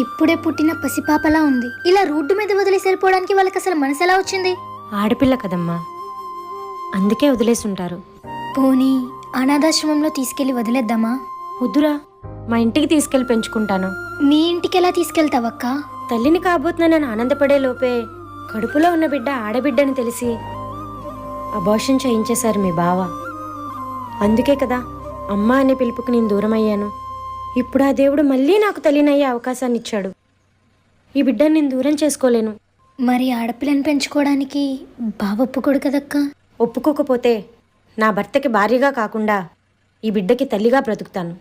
ఇప్పుడే పుట్టిన పసిపాపలా ఉంది. ఇలా రోడ్డు మీద వదిలేసి వెళ్ళిపోవడానికి వాళ్ళకి అసలు మనసు ఎలా వచ్చింది? ఆడపిల్ల కదమ్మా, అందుకే వదిలేసుంటారు. పోనీ అనాథాశ్రమంలో తీసుకెళ్లి వదిలేద్దామా? వద్దురా, మా ఇంటికి తీసుకెళ్లి పెంచుకుంటాను. మీ ఇంటికి ఎలా తీసుకెళ్తావక్క? తల్లిని కాబోతున్నానని ఆనందపడే లోపే కడుపులో ఉన్న బిడ్డ ఆడబిడ్డని తెలిసి అబార్షన్ చేయించేశారు మీ బావ. అందుకే కదా అమ్మ అనే పిలుపుకి నేను దూరం అయ్యాను. ఇప్పుడు ఆ దేవుడు మళ్ళీ నాకు తల్లినయ్యే అవకాశాన్ని ఇచ్చాడు. ఈ బిడ్డని నేను దూరం చేసుకోలేను. మరి ఆడపిల్లని పెంచుకోవడానికి బావ ఒప్పుకోడు కదక్క? ఒప్పుకోకపోతే నా భర్తకి భార్యగా కాకుండా ఈ బిడ్డకి తల్లిగా బ్రతుకుతాను.